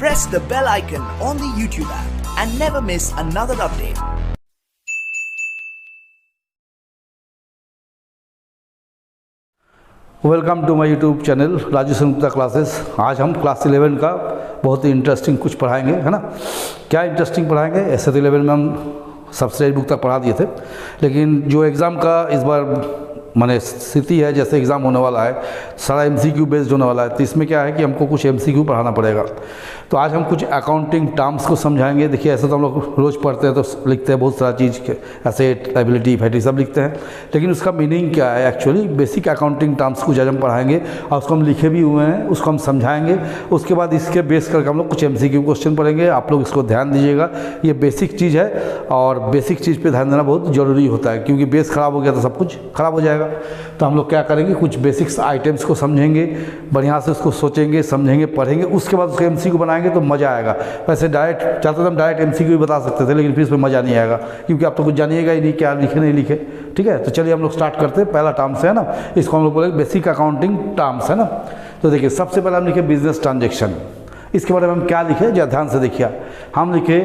press the bell icon on the YouTube app and never miss another update. Welcome to my YouTube channel Raju Sengupta classes. आज हम class 11 का बहुत ही interesting कुछ पढ़ाएंगे, है ना। क्या इंटरेस्टिंग पढ़ाएंगे? ऐसे तो 11 में हम सबसे बुक तक पढ़ा दिए थे, लेकिन जो एग्ज़ाम का इस बार माने स्थिति है, जैसे एग्ज़ाम होने वाला है सारा MCQ बेस्ड होने वाला है, तो इसमें क्या है कि हमको कुछ MCQ पढ़ाना पड़ेगा। तो आज हम कुछ अकाउंटिंग टर्म्स को समझाएंगे। देखिए, ऐसे तो हम लोग रोज़ पढ़ते हैं तो लिखते हैं बहुत सारा चीज़, एसेट, लायबिलिटी, इक्विटी सब लिखते हैं, लेकिन उसका मीनिंग क्या है एक्चुअली। बेसिक अकाउंटिंग टर्म्स कुछ आज हम पढ़ाएंगे और उसको हम लिखे भी हुए हैं, उसको हम समझाएंगे। उसके बाद इसके बेस करके हम लोग कुछ MCQ क्वेश्चन पढ़ेंगे। आप लोग इसको ध्यान दीजिएगा, ये बेसिक चीज़ है और बेसिक चीज़ पर ध्यान देना बहुत ज़रूरी होता है, क्योंकि बेस ख़राब हो गया तो सब कुछ ख़राब हो जाएगा। तो हम लोग क्या करेंगे, कुछ बेसिक्स आइटम्स को समझेंगे, बढ़िया से उसको सोचेंगे, समझेंगे, पढ़ेंगे, उसके बाद उसको MCQ बनाएंगे तो मज़ा आएगा। वैसे डायरेक्ट चाहते तो हम डायरेक्ट MCQ भी बता सकते थे, लेकिन फिर इसमें मज़ा नहीं आएगा, क्योंकि आप तो कुछ जानिएगा ही नहीं क्या लिखे नहीं लिखे। ठीक है, तो चलिए हम लोग स्टार्ट करते हैं। पहला टर्म्स है ना, इसको हम लोग बोलेंगे बेसिक अकाउंटिंग टर्म्स, है ना। तो देखिए, सबसे पहले हम लिखे बिजनेस ट्रांजेक्शन। इसके बारे में हम क्या लिखे, जरा ध्यान से देखिए। हम लिखे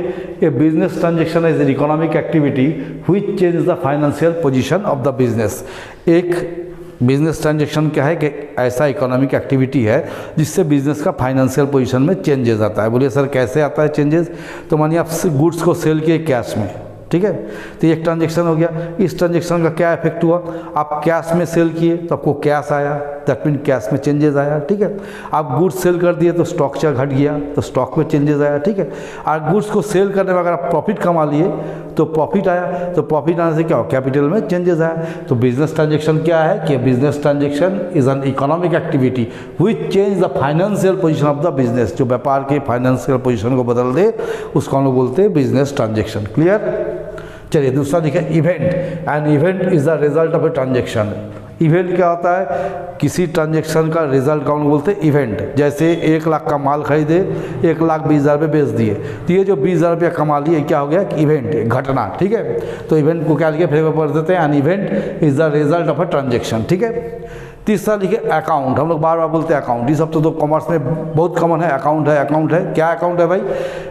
a business transaction is an economic activity which change the financial position of the business. एक बिजनेस ट्रांजेक्शन क्या है कि ऐसा इकोनॉमिक एक्टिविटी है जिससे बिजनेस का फाइनेंशियल पोजीशन में चेंजेस आता है। बोलिए सर कैसे आता है चेंजेस? तो मानिए आप गुड्स को सेल किए कैश में, ठीक है, तो एक ट्रांजेक्शन हो गया। इस ट्रांजेक्शन का क्या इफेक्ट हुआ? आप कैश में सेल किए तो आपको कैश आया, दैट मीन कैश में चेंजेस आया। ठीक है, आप गुड्स सेल कर दिए तो स्टॉक चार्ज घट गया तो स्टॉक में चेंजेस आया। ठीक है, और गुड्स को सेल करने में अगर आप प्रॉफिट कमा लिए तो प्रॉफिट आया, तो प्रॉफिट आने से क्या हो? कैपिटल में चेंजेस आया। तो बिजनेस ट्रांजेक्शन क्या है कि business transaction is an economic activity which change the financial position of the business. जो व्यापार के फाइनेंशियल पोजीशन को बदल दे उसको हम लोग बोलते हैं बिजनेस ट्रांजेक्शन। क्लियर? चलिए दूसरा देखिए, event. An event is the result of a transaction. Event क्या होता है? किसी ट्रांजेक्शन का रिजल्ट कौन बोलते हैं? इवेंट। जैसे 1 लाख का माल खरीदे, 1,20,000 रुपये बेच दिए, तो ये जो 20,000 रुपया कमा लिए क्या हो गया? इवेंट, घटना। ठीक है, तो इवेंट को क्या लिखे? फिर पढ़ देते हैं, an event is the result of a transaction. ठीक है, तीसरा लिखे अकाउंट। हम लोग बार बार बोलते हैं अकाउंट, ये सब तो कॉमर्स में बहुत कॉमन है। अकाउंट है, अकाउंट है। क्या अकाउंट है भाई?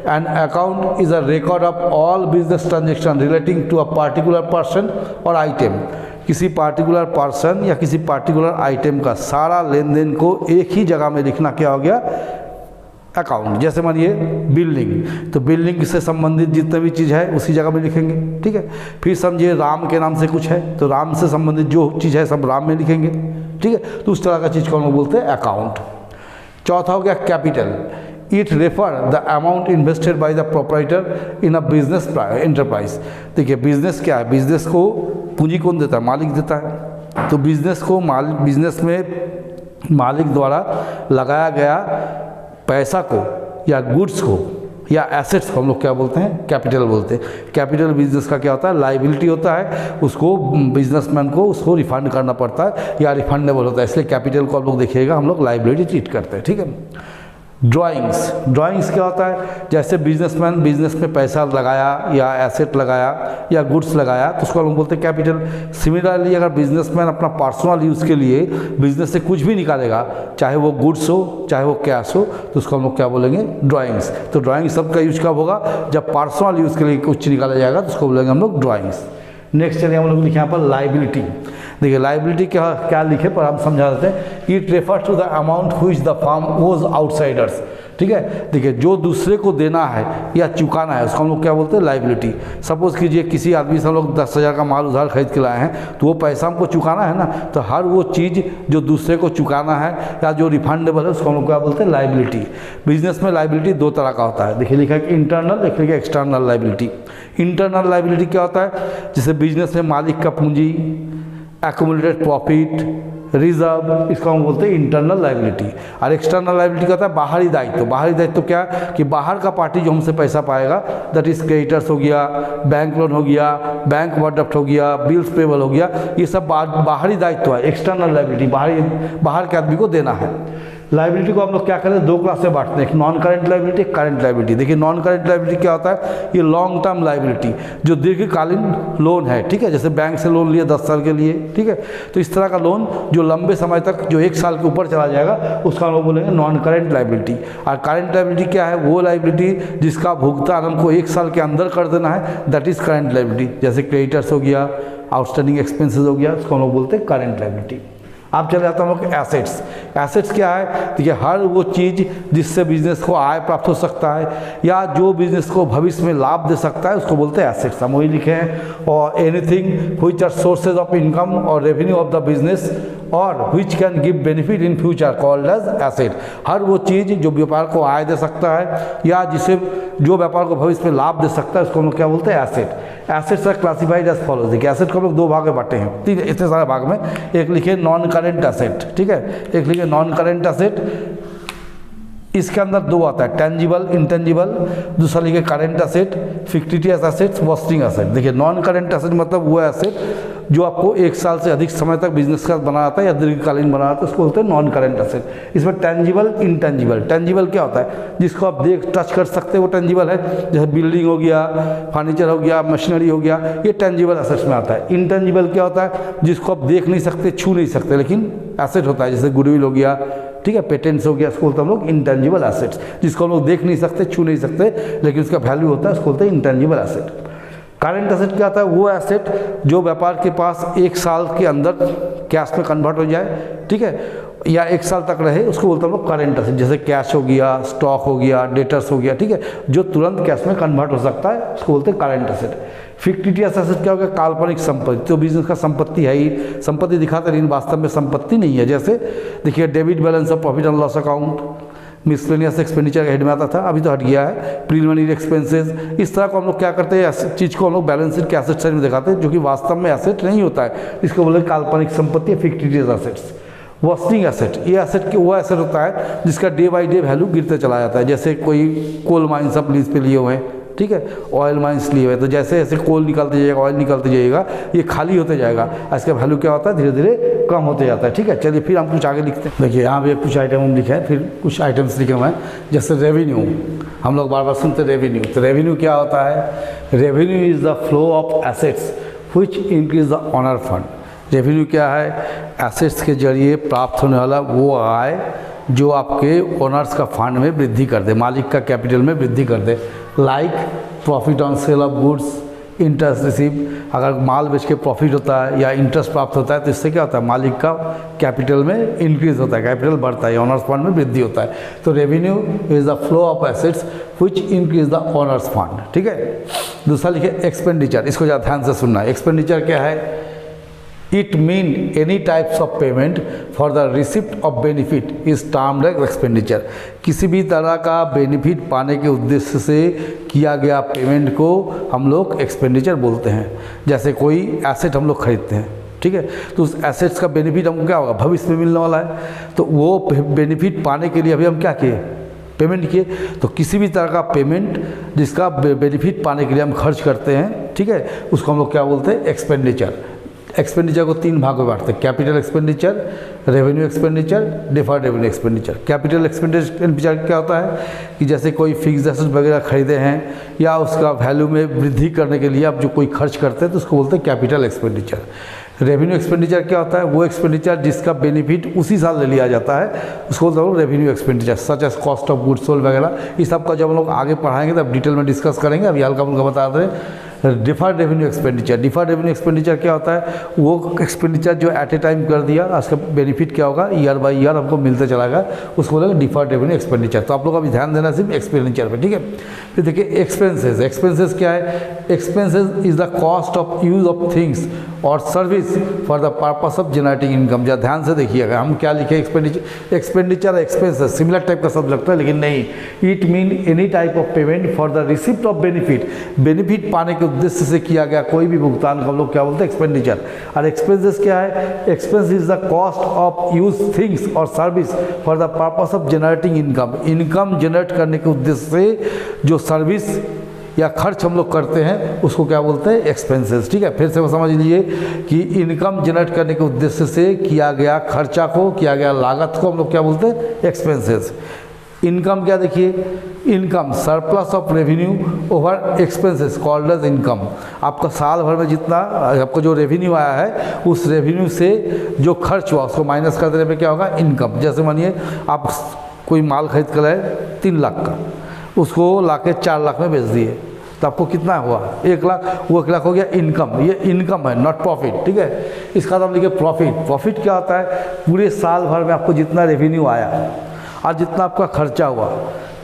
An account is a record of all business transaction relating to a particular person और आइटम। किसी पार्टिकुलर पर्सन या किसी पार्टिकुलर आइटम का सारा लेन देन को एक ही जगह में लिखना क्या हो गया? अकाउंट। जैसे मानिए बिल्डिंग, तो बिल्डिंग से संबंधित जितने भी चीज़ है उसी जगह में लिखेंगे। ठीक है, फिर समझिए राम के नाम से कुछ है तो राम से संबंधित जो चीज़ है सब राम में लिखेंगे। ठीक है, तो उस तरह का चीज़ को हम लोग बोलते हैं अकाउंट। चौथा हो गया capital. It refer the amount invested by the proprietor in a business enterprise. देखिए, बिजनेस क्या है? बिजनेस को पूंजी कौन देता है? मालिक देता है। तो बिजनेस को बिजनेस में मालिक द्वारा लगाया गया पैसा को या गुड्स को या एसेट्स को हम लोग क्या बोलते हैं? कैपिटल बोलते हैं। कैपिटल बिजनेस का क्या होता है? लायबिलिटी होता है, उसको बिजनेसमैन को उसको रिफंड करना पड़ता है या रिफंडेबल होता है, इसलिए कैपिटल को आप लोग देखिएगा हम लोग लायबिलिटी ट्रीट करते हैं। ठीक है, ड्राइंग्स। ड्राइंग्स क्या होता है? जैसे बिजनेसमैन बिजनेस में पैसा लगाया या एसेट लगाया या गुड्स लगाया तो उसको हम लोग बोलते हैं कैपिटल। सिमिलरली अगर बिजनेसमैन अपना पर्सनल यूज़ के लिए बिजनेस से कुछ भी निकालेगा, चाहे वो गुड्स हो चाहे वो कैश हो, तो उसको हम लोग क्या बोलेंगे? ड्राइंग्स। तो ड्राइंग सबका यूज कब होगा? जब पर्सनल यूज़ के लिए कुछ निकाला जाएगा तो उसको बोलेंगे हम लोग ड्राइंग्स। नेक्स्ट चलिए हम लोग लिखे यहाँ पर लायबिलिटी। देखिए, लायबिलिटी क्या लिखे पर हम समझा देते हैं। It refers to the amount which the firm owes outsiders. ठीक है, देखिए जो दूसरे को देना है या चुकाना है उसको हम लोग क्या बोलते हैं? लायबिलिटी। सपोज कीजिए किसी आदमी से हम लोग 10,000 का माल उधार खरीद के लाए हैं, तो वो पैसा हमको चुकाना है ना, तो हर वो चीज़ जो दूसरे को चुकाना है या जो रिफंडेबल है उसको हम लोग क्या बोलते हैं? लायबिलिटी। बिजनेस में लायबिलिटी 2 तरह का होता है। देखिए लिखा है इंटरनल, एक लिखा है एक्सटर्नल लायबिलिटी। इंटरनल लायबिलिटी क्या होता है? जैसे बिजनेस में मालिक का पूंजी, एक्यूमुलेटेड प्रॉफिट, रिजर्व, इसको हम बोलते हैं इंटरनल लायबिलिटी। और एक्सटर्नल लायबिलिटी का होता है बाहरी दायित्व। बाहरी दायित्व क्या कि बाहर का पार्टी जो हमसे पैसा पाएगा, दैट इज क्रेडिटर्स हो गया, बैंक लोन हो गया, बैंक ओवरड्राफ्ट हो गया, बिल्स पेबल हो गया, ये सब बाहरी दायित्व है। एक्सटर्नल लायबिलिटी बाहर के आदमी को देना है। लाइबिलिटी को हम लोग क्या करते हैं, दो क्लास में बांटते हैं, एक नॉन करेंट लाइबिलिटी, एक करेंट लाइबिलिटी। देखिए नॉन करेंट लाइबिलिटी क्या होता है, ये लॉन्ग टर्म लाइबिलिटी जो दीर्घकालीन लोन है, ठीक है, जैसे बैंक से लोन लिया 10 साल के लिए, ठीक है, तो इस तरह का लोन जो लंबे समय तक, जो 1 साल के ऊपर चला जाएगा, उसका हम लोग बोलेंगे नॉन करेंट लाइबिलिटी। और करेंट लाइबिलिटी क्या है, वो लाइबिलिटी जिसका भुगतान हमको 1 साल के अंदर कर देना है, दैट इज करेंट लाइबिलिटी। जैसे क्रेडिटर्स हो गया, आउटस्टैंडिंग एक्सपेंसेस हो गया, उसको हम लोग बोलते हैं करेंट लाइबिलिटी। अब चले जाता हम लोग एसेट्स। एसेट्स क्या है, देखिए हर वो चीज़ जिससे बिजनेस को आय प्राप्त हो सकता है या जो बिजनेस को भविष्य में लाभ दे सकता है, उसको बोलते हैं एसेट्स। हम वही लिखे हैं, और anything which are sources of income और रेवेन्यू ऑफ द बिजनेस और which can give benefit in future called as asset. हर वो चीज़ जो व्यापार को आय दे सकता है या जिसे जो व्यापार को भविष्य में लाभ दे सकता है, उसको हम लोग क्या बोलते हैं, asset. Assets are classified as follows. देखिए एसेट को हम लोग 2 भाग में बांटे हैं, 3 इतने सारे भाग में। एक लिखे नॉन करेंट एसेट, ठीक है, एक लिखे नॉन करेंट एसेट, इसके अंदर 2 आता है, टेंजिबल इंटेंजिबल। दूसरा लिखे current asset, fictitious assets, wasting asset. देखिए नॉन करेंट एसेट मतलब वो एसेट जो आपको 1 साल से अधिक समय तक बिजनेस का बना आता है या दीर्घकालीन बना आता है, उसको बोलते हैं नॉन करेंट एसेट। इसमें टेंजिबल इंटेंजिबल। टेंजिबल क्या होता है, जिसको आप देख टच कर सकते हो, वो टेंजिबल है, जैसे बिल्डिंग हो गया, फर्नीचर हो गया, मशीनरी हो गया, ये टेंजिबल एसेट्स में आता है। इंटेंजिबल क्या होता है, जिसको आप देख नहीं सकते, छू नहीं सकते, लेकिन एसेट होता है, जैसे गुडविल हो गया, ठीक है, पेटेंट्स हो गया, उसको बोलते हैं हम लोग इंटेंजिबल एसेट्स, जिसको हम लोग देख नहीं सकते, छू नहीं सकते, लेकिन उसका वैल्यू होता है, उसको बोलते हैं इंटेंजिबल एसेट। करेंट एसेट क्या होता है, वो एसेट जो व्यापार के पास 1 साल के अंदर कैश में कन्वर्ट हो जाए, ठीक है, या 1 साल तक रहे, उसको बोलते हैं हम लोग करेंट एसेट। जैसे कैश हो गया, स्टॉक हो गया, डेटर्स हो गया, ठीक है, जो तुरंत कैश में कन्वर्ट हो सकता है, उसको बोलते हैं करेंट एसेट। फिक्टिशियस एसेट क्या हो गया, काल्पनिक संपत्ति, तो बिजनेस का संपत्ति है ही, संपत्ति दिखाते लेकिन वास्तव में संपत्ति नहीं है। जैसे देखिए debit balance of profit and loss account, miscellaneous expenditure का हेड में आता था, अभी तो हट गया है, प्रीलिमिनरी एक्सपेंसेस। इस तरह को हम लोग क्या करते हैं, इस चीज़ को हम लोग बैलेंस शीट के एसेट साइड में दिखाते हैं, जो कि वास्तव में एसेट नहीं होता है, इसको बोलते हैं काल्पनिक संपत्ति, फिक्टिशियस एसेट्स। वर्स्टिंग एसेट, ये एसेट के वो एसेट होता है जिसका डे बाई डे वैल्यू गिरते चला जाता है। जैसे कोई कोल माइंस आप लीज पे लिए हुए हैं, ठीक है, ऑयल माइंस लिए हुए, तो जैसे जैसे कोल निकलते जाएगा, ऑयल निकलते जाएगा, ये खाली होते जाएगा, इसका वैल्यू क्या होता है, धीरे धीरे कम होते जाता है। ठीक है, चलिए फिर हम कुछ आगे लिखते हैं। देखिए यहाँ पे कुछ आइटम हम लिखे हैं, फिर कुछ आइटम्स लिखे हुए हैं, जैसे रेवेन्यू। हम लोग बार बार सुनते हैं रेवेन्यू, तो रेवेन्यू क्या होता है, revenue is the flow of assets which increase the owner fund. Revenue क्या है, एसेट्स के जरिए प्राप्त होने वाला वो आय जो आपके ओनर्स का फंड में वृद्धि कर दे, मालिक का कैपिटल में वृद्धि कर दे। Like profit on sale of goods, interest receive, अगर माल बेच के प्रॉफिट होता है या इंटरेस्ट प्राप्त होता है तो इससे क्या होता है, मालिक का कैपिटल में इंक्रीज होता है, कैपिटल बढ़ता है, ओनर्स फंड में वृद्धि होता है। तो revenue is the flow of assets which increase the owner's fund. ठीक है, दूसरा लिखे एक्सपेंडिचर, इसको ज़्यादा ध्यान से सुनना है। एक्सपेंडिचर क्या है, it mean any types of payment for the receipt of benefit is termed as expenditure. किसी भी तरह का बेनिफिट पाने के उद्देश्य से किया गया पेमेंट को हम लोग एक्सपेंडिचर बोलते हैं। जैसे कोई एसेट हम लोग खरीदते हैं, ठीक है, तो उस एसेट्स का बेनिफिट हमको क्या होगा, भविष्य में मिलने वाला है, तो वो बेनिफिट पाने के लिए अभी हम क्या किए, पेमेंट किए। तो किसी भी तरह का पेमेंट जिसका बेनिफिट पाने के लिए हम खर्च करते हैं, ठीक है, उसको हम लोग क्या बोलते हैं, एक्सपेंडिचर। एक्सपेंडिचर को 3 भागों में बांटते हैं, capital expenditure, revenue expenditure, deferred revenue expenditure. Capital expenditure क्या होता है कि जैसे कोई फिक्स एसेट वगैरह खरीदे हैं या उसका वैल्यू में वृद्धि करने के लिए आप जो कोई खर्च करते हैं तो उसको बोलते हैं कैपिटल एक्सपेंडिचर। रेवेन्यू एक्सपेंडिचर क्या होता है, वो एक्सपेंडिचर जिसका बेनिफिट उसी साल ले लिया जाता है, उसको बोलते हैं revenue expenditure, such as cost of goods sold वगैरह। इस सब का जब हम लोग आगे पढ़ाएंगे तब डिटेल में डिस्कस करेंगे, अभी हल्का फुल्का बता दें। Deferred revenue expenditure, deferred revenue expenditure क्या होता है, वो एक्सपेंडिचर जो एट ए टाइम कर दिया, उसका बेनिफिट क्या होगा, ईयर बाय ईयर हमको मिलते चला गया, उसको बोलेगा डिफर्ड रेवेन्यू एक्सपेंडिचर। तो आप लोग अभी ध्यान देना सिर्फ एक्सपेंडिचर पे, ठीक है। फिर देखिए एक्सपेंसेस, एक्सपेंसेस क्या है, expenses is the cost of use of things और service for the purpose of generating income. जब ध्यान से देखिएगा हम क्या लिखे, एक्सपेंडिचर एक्सपेंसेस सिमिलर टाइप का शब्द लगता है, लेकिन नहीं, it mean any type of payment for the receipt of benefit, benefit पाने के उद्देश्य से किया गया कोई भी भुगतान को हम लोग क्या बोलते हैं, एक्सपेंडिचर। और एक्सपेंसेस क्या है, expense is the cost of use things और service for the purpose of generating income, income generate करने के उद्देश्य से जो सर्विस या खर्च हम लोग करते हैं उसको क्या बोलते हैं, एक्सपेंसेस। ठीक है, फिर से समझ लीजिए कि इनकम जनरेट करने के उद्देश्य से किया गया खर्चा को, किया गया लागत को हम लोग क्या बोलते हैं, एक्सपेंसेस। इनकम क्या, देखिए income surplus of revenue over expenses called as income. आपका साल भर में जितना आपको जो रेवेन्यू आया है उस रेवेन्यू से जो खर्च हुआ उसको माइनस कर देने पे क्या होगा, इनकम। जैसे मानिए आप कोई माल खरीद कर लाए 3 लाख का, उसको लाके 4 लाख में बेच दिए, तो आपको कितना हुआ, 1 लाख। वो 1 लाख हो गया इनकम। ये इनकम है, नॉट प्रॉफिट। ठीक है, इसका तो हम लिखे प्रॉफिट। प्रॉफिट क्या होता है, पूरे साल भर में आपको जितना रेवेन्यू आया और जितना आपका खर्चा हुआ।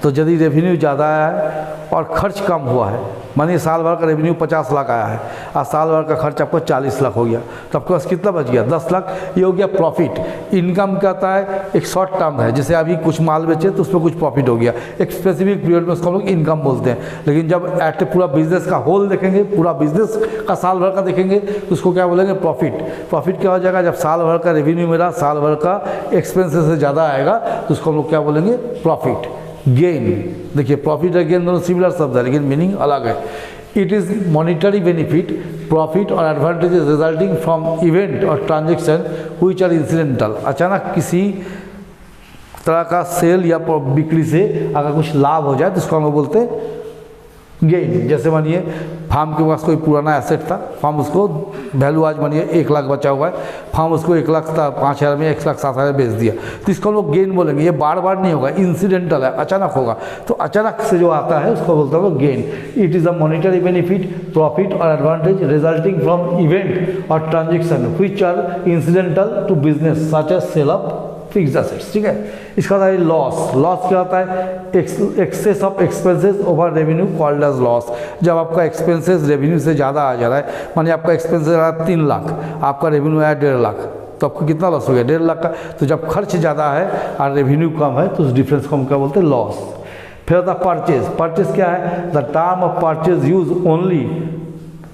तो यदि रेवेन्यू ज़्यादा आया है और खर्च कम हुआ है, मानिए साल भर का रेवेन्यू 50 लाख आया है और साल भर का खर्च आपको 40 लाख हो गया, तो आपके पास कितना बच गया, 10 लाख। ये हो गया प्रॉफिट। इनकम क्या होता है, एक शॉर्ट टर्म है, जैसे अभी कुछ माल बेचे तो उस पर कुछ प्रॉफिट हो गया, एक स्पेसिफिक पीरियड में उसको हम लोग इनकम बोलते हैं। लेकिन जब एट पूरा बिजनेस का होल देखेंगे, पूरा बिजनेस का साल भर का देखेंगे तो उसको क्या बोलेंगे, प्रॉफिट। प्रॉफिट क्या हो जाएगा, जब साल भर का रेवेन्यू मेरा साल भर का एक्सपेंसेस से ज़्यादा आएगा तो उसको हम लोग क्या बोलेंगे, प्रॉफिट। गेन, देखिए प्रॉफिट और गेन दोनों सिमिलर शब्द है लेकिन मीनिंग अलग है। It is monetary benefit, profit और एडवांटेजेस रिजल्टिंग फ्रॉम इवेंट और ट्रांजेक्शन व्हिच आर इंसिडेंटल। अचानक किसी तरह का सेल या बिक्री से अगर कुछ लाभ हो जाए तो उसको हम लोग बोलते हैं गेन। जैसे मानिए फार्म के पास कोई पुराना एसेट था, फार्म उसको वैल्यू आज मानिए 1 लाख बचा हुआ है, फार्म उसको 1,05,000 में 1,07,000 बेच दिया, तो इसको हम लोग गेन बोलेंगे। ये बार बार नहीं होगा, इंसिडेंटल है, अचानक होगा। तो अचानक से जो आता है उसको बोलते हैं gain. It is a monetary benefit, profit और एडवांटेज रिजल्टिंग फ्रॉम इवेंट और transaction which are incidental to business such as sale of fixed assets. ठीक है, इसका होता है लॉस। लॉस क्या होता है, excess of expenses over revenue called as loss. जब आपका एक्सपेंसेस रेवेन्यू से ज़्यादा आ जा रहा है, मानिए आपका एक्सपेंसेस आया 3 लाख, आपका रेवेन्यू आया 1.5 लाख, तो आपको कितना लॉस हो गया, 1.5 लाख का। तो जब खर्च ज़्यादा है और रेवेन्यू कम है तो उस डिफरेंस को हम क्या बोलते हैं, लॉस। फिर होता है परचेज। परचेज क्या है, the term of purchase use only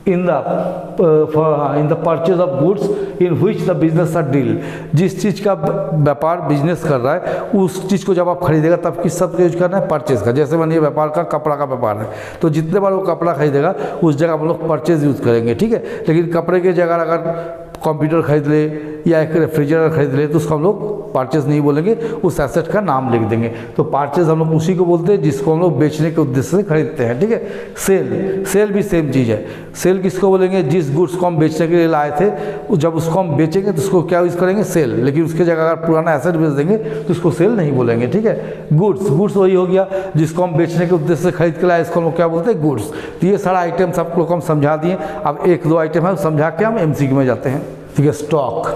in the purchase of goods in which the business are deal। जिस चीज़ का व्यापार बिजनेस कर रहा है उस चीज़ को जब आप खरीदेगा तब किस शब्द का यूज करना है, परचेज का। जैसे मानिए व्यापार का कपड़ा का व्यापार है तो जितने बार वो कपड़ा खरीदेगा उस जगह हम लोग परचेज यूज़ करेंगे। ठीक है, लेकिन कपड़े की जगह अगर कंप्यूटर खरीद ले या एक रेफ्रिजरेटर खरीद ले तो उसको हम लोग परचेज नहीं बोलेंगे, उस एसेट का नाम लिख देंगे। तो परचेज हम लोग उसी को बोलते हैं जिसको हम लोग बेचने के उद्देश्य से खरीदते हैं। ठीक है, सेल। सेल भी सेम चीज़ है। सेल किसको बोलेंगे, जिस गुड्स को हम बेचने के लिए लाए थे जब उसको हम बेचेंगे तो उसको क्या यूज़ करेंगे, सेल। लेकिन उसके जगह अगर पुराना एसेट बेच देंगे तो उसको सेल नहीं बोलेंगे। ठीक है, गुड्स। गुड्स वही हो गया जिसको हम बेचने के उद्देश्य से खरीद के लाए, इसको हम लोग क्या बोलते हैं, गुड्स। तो ये सारा आइटम सब लोग हम समझा दिए। अब 1-2 आइटम है समझा के हम MCQ में जाते हैं। ठीक है, स्टॉक।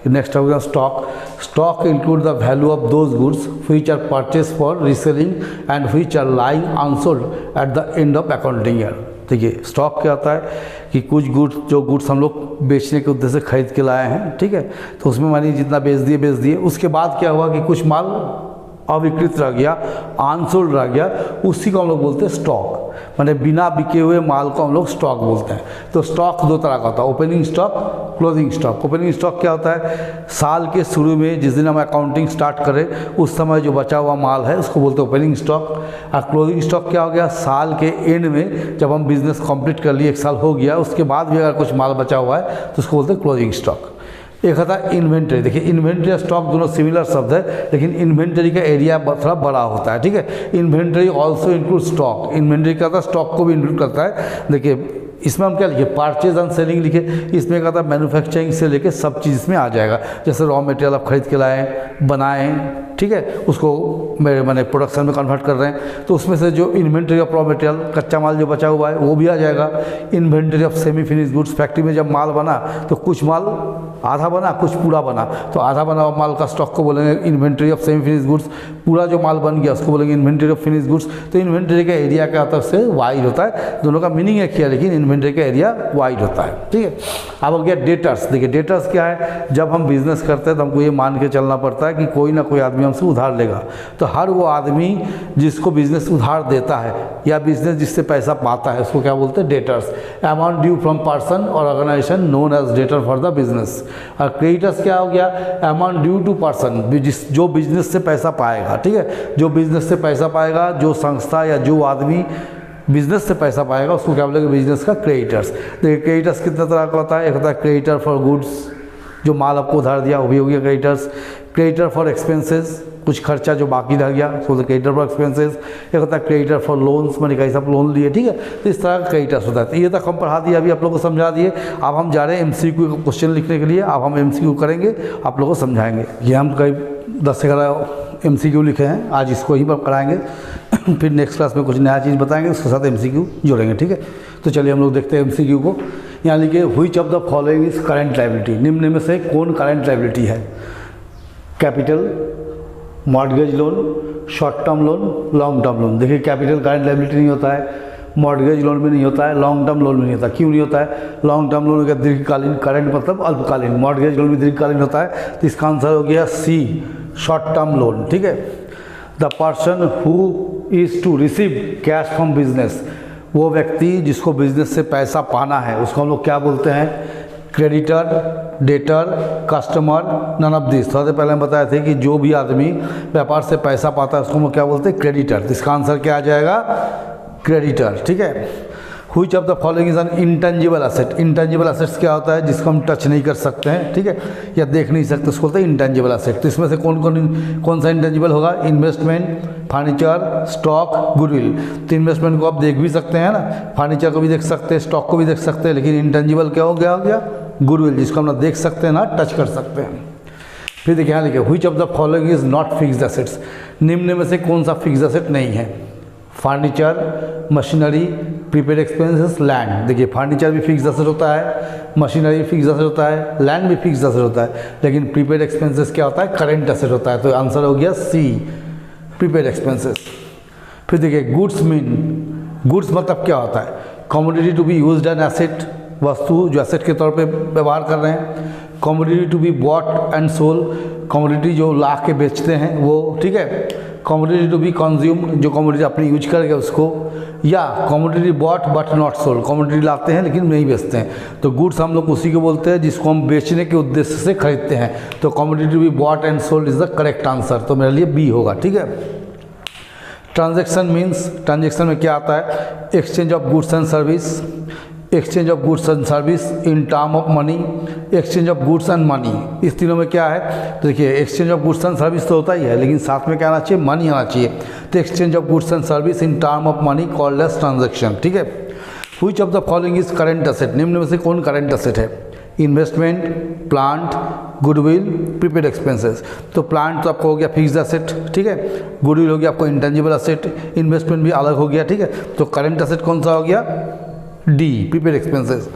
नेक्स्ट हो गया stock. Stock include the value of those goods which are purchase for reselling and which are lying unsold at the end of accounting year. देखिए स्टॉक क्या होता है कि कुछ गुड्स, जो गुड्स हम लोग बेचने के उद्देश्य से खरीद के लाए हैं, ठीक है, तो उसमें मानिए जितना बेच दिए। उसके बाद क्या हुआ कि कुछ माल अविकृत रह गया, अनसोल्ड रह गया, उसी को हम लोग बोलते हैं स्टॉक। माने बिना बिके हुए माल को हम लोग स्टॉक बोलते हैं। तो स्टॉक 2 तरह का होता है, opening stock, closing stock. Opening stock क्या होता है, साल के शुरू में जिस दिन हम अकाउंटिंग स्टार्ट करें उस समय जो बचा हुआ माल है उसको बोलते हैं ओपनिंग स्टॉक। और क्लोजिंग स्टॉक क्या हो गया, साल के एंड में जब हम बिजनेस कंप्लीट कर लिए, 1 साल हो गया, उसके बाद भी अगर कुछ माल बचा हुआ है तो उसको बोलते हैं क्लोजिंग स्टॉक। एक होता है इन्वेंट्री। देखिए इन्वेंट्री और स्टॉक दोनों सिमिलर शब्द है लेकिन इन्वेंट्री का एरिया थोड़ा बड़ा होता है। ठीक है, inventory also include stock. Inventory का था स्टॉक को भी इंक्लूड करता है। देखिए इसमें हम क्या लिखे, परचेज एंड सेलिंग लिखे। इसमें क्या था, मैन्युफैक्चरिंग से लेके सब चीज़ इसमें आ जाएगा। जैसे रॉ मटेरियल आप खरीद के लाएँ, बनाएँ, ठीक है, उसको मैंने प्रोडक्शन में कन्वर्ट कर रहे हैं तो उसमें से जो इन्वेंट्री ऑफ रॉ मटेरियल, कच्चा माल जो बचा हुआ है वो भी आ जाएगा। Inventory of semi finish goods, factory में जब माल बना तो कुछ माल आधा बना कुछ पूरा बना, तो आधा बना हुआ माल का स्टॉक को बोलेंगे inventory of semi finish goods. पूरा जो माल बन गया उसको बोलेंगे इन्वेंट्री ऑफ फिनिश गुड्स। तो इन्वेंट्री का एरिया क्या होता है, उससे वाइड होता है। दोनों का मीनिंग एक ही है लेकिन इन्वेंट्री का एरिया वाइड होता है। ठीक है, अब हो गया डेटर्स। देखिए डेटर्स क्या है, जब हम बिजनेस करते हैं तो हमको ये मान के चलना पड़ता है कि कोई ना कोई आदमी हमसे उधार लेगा। तो हर वो आदमी जिसको बिजनेस उधार देता है या बिजनेस जिससे पैसा पाता है उसको क्या बोलते हैं, debtors. Amount due from person और organisation known as debtor for the business. और क्रेडिटर्स क्या हो गया, अमाउंट ड्यू टू पर्सन, जो बिजनेस से पैसा पाएगा। ठीक है, जो बिजनेस से पैसा पाएगा, जो संस्था या जो आदमी बिजनेस से पैसा पाएगा उसको क्या बोलेंगे, बिजनेस का क्रेडिटर्स। देखिए क्रेडिटर्स कितने तरह का होता है, एक होता है क्रेडिटर फॉर गुड्स, जो माल आपको उधार दिया वो भी हो गया क्रेडिटर्स। क्रेडिटर फॉर एक्सपेंसेस, कुछ खर्चा जो बाकी रह गया उसको क्रेडिटर फॉर एक्सपेंसेस। एक होता है क्रेडिटर फॉर लोन्स, मैंने कहीं सब लोन लिए, ठीक है, तो इस तरह का क्रेडिटर्स होता है। तो ये तक हम पढ़ा दिए, अभी आप लोगों को समझा दिए। अब हम जा रहे हैं MCQ का क्वेश्चन लिखने के लिए। अब हम MCQ करेंगे, आप लोगों को समझाएंगे। ये हम करीब 10 से 11 MCQ लिखे हैं, आज इसको ही पर कराएंगे। फिर नेक्स्ट क्लास में कुछ नया चीज़ बताएंगे, उसके साथ MCQ जोड़ेंगे, ठीक है। तो चलिए हम लोग देखते हैं MCQ को। यहाँ लिखिए which of the following is current liability, निम्न में से कौन करंट लायबिलिटी है। Capital, mortgage loan, short term loan, long term loan. देखिए कैपिटल करंट लायबिलिटी नहीं होता है, मॉर्गेज लोन भी नहीं होता है, लॉन्ग टर्म लोन भी नहीं होता। क्यों नहीं होता है? लॉन्ग टर्म लोन का दीर्घकालीन, करंट मतलब अल्पकालीन, मॉर्गेज लोन भी दीर्घकालीन होता है। तो इसका आंसर हो गया C, शॉर्ट टर्म लोन, ठीक है। The person who is to receive cash from business, वो व्यक्ति जिसको बिजनेस से पैसा पाना है उसको हम लोग क्या बोलते हैं, creditor, debtor, customer, none of this. थोड़ा देर पहले हम बताए थे कि जो भी आदमी व्यापार से पैसा पाता है उसको हम लोग क्या बोलते हैं, क्रेडिटर। तो इसका आंसर क्या आ जाएगा, क्रेडिटर, ठीक है। Which of the following is an intangible asset, intangible assets क्या होता है, जिसको हम टच नहीं कर सकते हैं, ठीक है, या देख नहीं सकते, उसको बोलते हैं इंटेंजिबल एसेट। तो इसमें से कौन सा इंटेंजिबल होगा, इन्वेस्टमेंट, फर्नीचर, स्टॉक, गुडविल। तो इन्वेस्टमेंट को आप देख भी सकते हैं ना, फर्नीचर को भी देख सकते हैं, स्टॉक को भी देख सकते हैं, लेकिन इंटेंजिबल क्या हो गया, गुडविल, जिसको हम ना देख सकते हैं ना टच कर सकते हैं। फिर देखिए यहाँ लिखिए which of the following is not fixed assets, निम्न में से कौन सा फिक्स्ड एसेट नहीं है। Furniture, machinery, prepaid expenses, land. देखिए फर्नीचर भी फिक्स्ड एसेट होता है, मशीनरी भी फिक्स्ड एसेट होता है, लैंड भी फिक्स्ड एसेट होता है, लेकिन प्रीपेड एक्सपेंसेस क्या होता है, करंट एसेट होता है। तो आंसर हो गया C, प्रीपेड एक्सपेंसेस। फिर देखिए गुड्स मीन, गुड्स मतलब क्या होता है, commodity to be used an asset, वस्तु जो एसेट के तौर पे व्यवहार कर रहे हैं। Commodity to be bought and sold, commodity जो ला के बेचते हैं वो, ठीक है। कमोडिटी टू बी कंज्यूम, जो कमोडिटी अपनी यूज करके उसको, या commodity bought but not sold, commodity लाते हैं लेकिन नहीं बेचते हैं। तो गुड्स हम लोग उसी को बोलते हैं जिसको हम बेचने के उद्देश्य से खरीदते हैं। तो commodity to be bought and sold is the correct answer, तो मेरे लिए B होगा, ठीक है। ट्रांजैक्शन मीन्स, ट्रांजैक्शन में क्या आता है, exchange of goods and service, exchange of goods and service in term of money, exchange of goods and money. इस तीनों में क्या है, तो देखिए exchange of goods and service तो होता ही है, लेकिन साथ में क्या आना चाहिए, मनी आना चाहिए। तो exchange of goods and service in term of money called as transaction, ठीक है। Which of the following is current asset, निम्न में से कौन करंट एसेट है। Investment, plant, goodwill, prepaid expenses. तो प्लांट तो आपको हो गया फिक्स्ड एसेट, ठीक है। गुडविल हो गया आपको इंटेंजिबल एसेट, इन्वेस्टमेंट भी अलग हो गया, ठीक है। तो करंट एसेट कौन सा हो गया, D, प्रीपेड एक्सपेंसेस।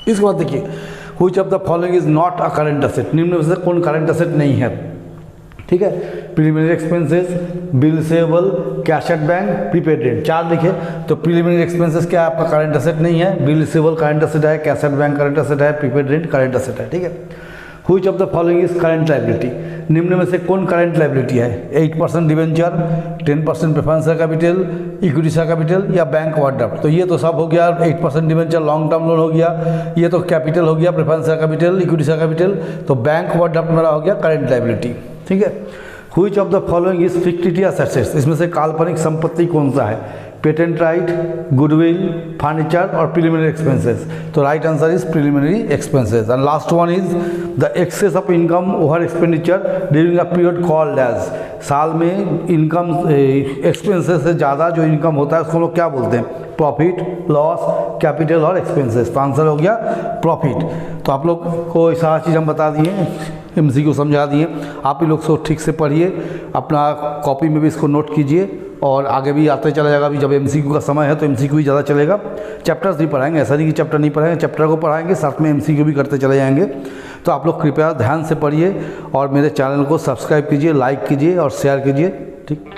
इसके बाद देखिए which of the following is not a current asset, निम्न में से कौन करंट एसेट नहीं है, ठीक है। Preliminary expenses, bill receivable, cash at bank, prepaid rent. 4 लिखे। तो प्रीलिमिनरी एक्सपेंसेस क्या है, आपका करंट एसेट नहीं है, बिल रिसीवेबल करंट एसेट है, cash at bank current asset है, प्रीपेड रेंट करंट एसेट है, ठीक है। Which of the following is current liability, निम्न में से कौन करंट लायबिलिटी है। 8% debenture, 10% preference share capital, equity share capital, या बैंक ओवरड्राफ्ट। तो ये तो सब हो गया, 8% डिवेंचर, लॉन्ग टर्म लोन हो गया, ये तो कैपिटल हो गया, preference share capital, equity share capital. तो बैंक ओवरड्राफ्ट मेरा हो गया करंट लायबिलिटी, ठीक है। Which of the following is fictitious assets, इसमें से काल्पनिक संपत्ति कौन सा है। पेटेंट राइट, गुडविल, फर्नीचर और प्रीलिमिनरी एक्सपेंसेस। तो right answer is preliminary expenses. And last one is the excess of income over expenditure during a period called as, साल में इनकम एक्सपेंसेस से ज़्यादा जो इनकम होता है उसको हम लोग क्या बोलते हैं, प्रॉफिट, लॉस, कैपिटल और एक्सपेंसेस। तो आंसर हो गया प्रॉफिट। तो आप लोग को सारा चीज़ हम बता दिए, MCQ समझा दिए। आप ही लोग सो ठीक से पढ़िए, अपना कॉपी में भी इसको नोट कीजिए और आगे भी आते चला जाएगा। अभी जब MCQ का समय है तो MCQ ही ज़्यादा चलेगा। चैप्टर्स भी पढ़ाएंगे, ऐसा नहीं कि चैप्टर नहीं पढ़ाएंगे, चैप्टर को पढ़ाएंगे साथ में MCQ भी करते चले जाएंगे। तो आप लोग कृपया ध्यान से पढ़िए और मेरे चैनल को सब्सक्राइब कीजिए, लाइक कीजिए और शेयर कीजिए, ठीक।